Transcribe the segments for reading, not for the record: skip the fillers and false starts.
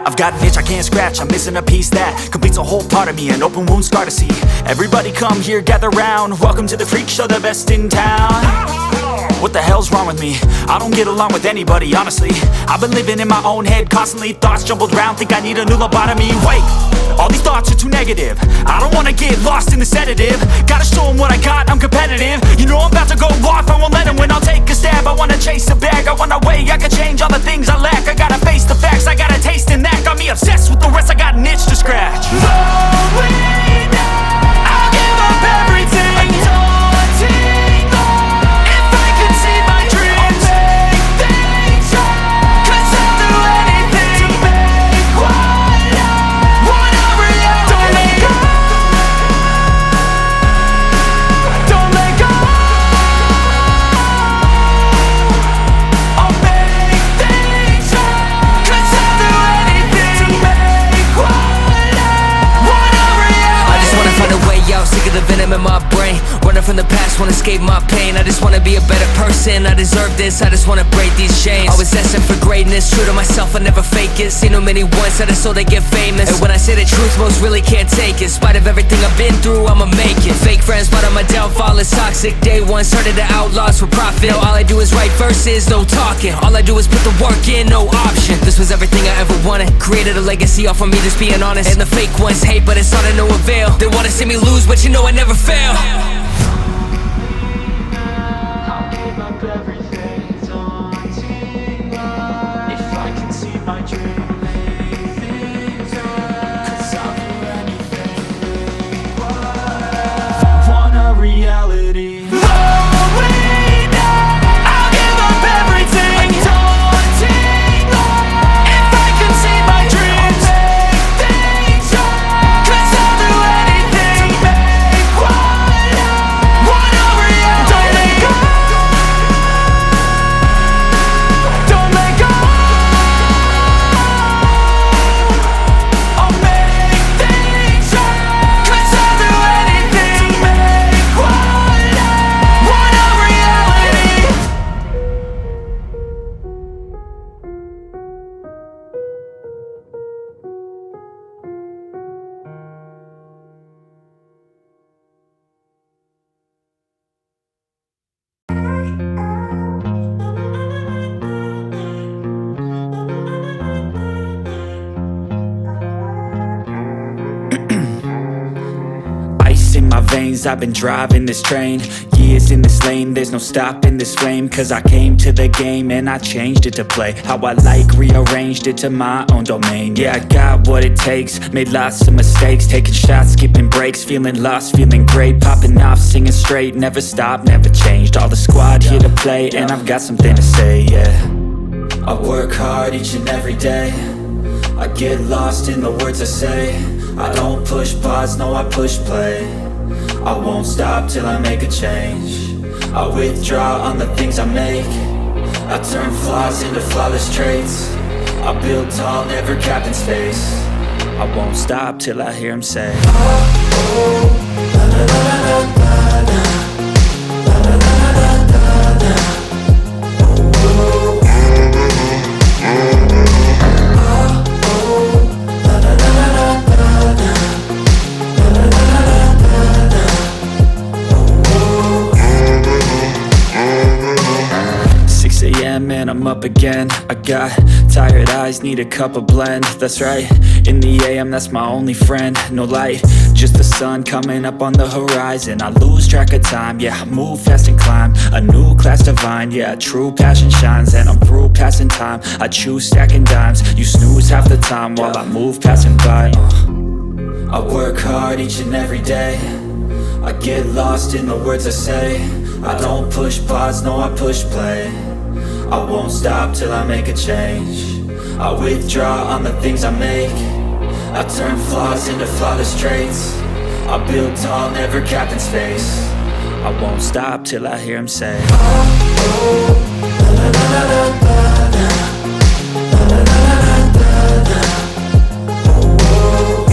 I've got an itch I can't scratch, I'm missing a piece that completes a whole part of me, an open wound scar to see. Everybody come here, gather round, welcome to the freak show, the best in town. What the hell's wrong with me? I don't get along with anybody, honestly. I've been living in my own head constantly, thoughts jumbled round, think I need a new lobotomy. Wait, all these thoughts are too negative, I don't wanna get lost in the sedative. Gotta show them what I got, I'm competitive. You know I'm about to go off, I won't let them win, I'll take a stab. I wanna chase a bag, I wanna weigh, I can change all the things I lack. I gotta face the facts, I got a taste in that. Got me obsessed with the rest, I got an itch to scratch. Lonely now, I'll give up everything. A daunting thought, if I could see my dreams, I'll make things right. 'Cause I'll do anything to make what I want a reality. Don't let go, don't let go. I'll make things right. 'Cause I'll do anything to make what I want a reality. I just wanna find a way out, sick of the venom in my brain. Running from the past, wanna escape my pain. I just wanna be a better person, I deserve this. I just wanna break these chains. Always asking for greatness, true to myself, I never fake it. Seen too many once that I so they get famous. And when I say the truth, most really can't take it. In spite of everything I've been through, I'ma make it. Fake friends, but on my downfall is toxic. Day one, started to outlaws for profit. Now all I do is write verses, no talking. All I do is put the work in, no option. This was everything I ever wanted. Created a legacy off of me, just being honest. And the fake ones hate, but it's all to no avail. They wanna see me lose, but you know I never fail. I'll give up everything, daunting love. If I can see my dream, make things right. 'Cause I'll do anything to make what I want a reality. Lonely now, I'll give up everything. A daunting love. If I can see my dreams, I'll make things right. 'Cause I'll do anything to make what I want a reality. Don't let go, don't let go. I'll make things right. 'Cause I'll do anything to make what I want a reality. Ice in my veins, I've been driving this train. Years in this lane, there's no stopping this flame. 'Cause I came to the game and I changed it to play how I like, rearranged it to my own domain. Yeah, I got what it takes, made lots of mistakes, taking shots, skipping breaks, feeling lost, feeling great, popping off, singing straight, never stopped, never changed. All the squad here to play, and I've got something to say, yeah. I work hard each and every day, I get lost in the words I say. I don't push pause, no I push play. I won't stop till I make a change. I withdraw on the things I make. I turn flaws into flawless traits. I build tall, never capped in space. I won't stop till I hear him say, oh, oh, la la la la la la. And I'm up again. I got tired eyes, need a cup of blend. That's right, in the AM, that's my only friend. No light, just the sun coming up on the horizon. I lose track of time, yeah, I move fast and climb a new class divine, yeah, true passion shines. And I'm through passing time, I choose stacking dimes. You snooze half the time while I move passing by. I work hard each and every day, I get lost in the words I say. I don't push pause, no I push play. I won't stop till I make a change. I withdraw on the things I make. I turn flaws into flawless traits. I build tall, never capped in space. I won't stop till I hear him say, oh, oh, la la la la la la. La la la la la la. Oh, oh.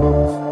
Whoa.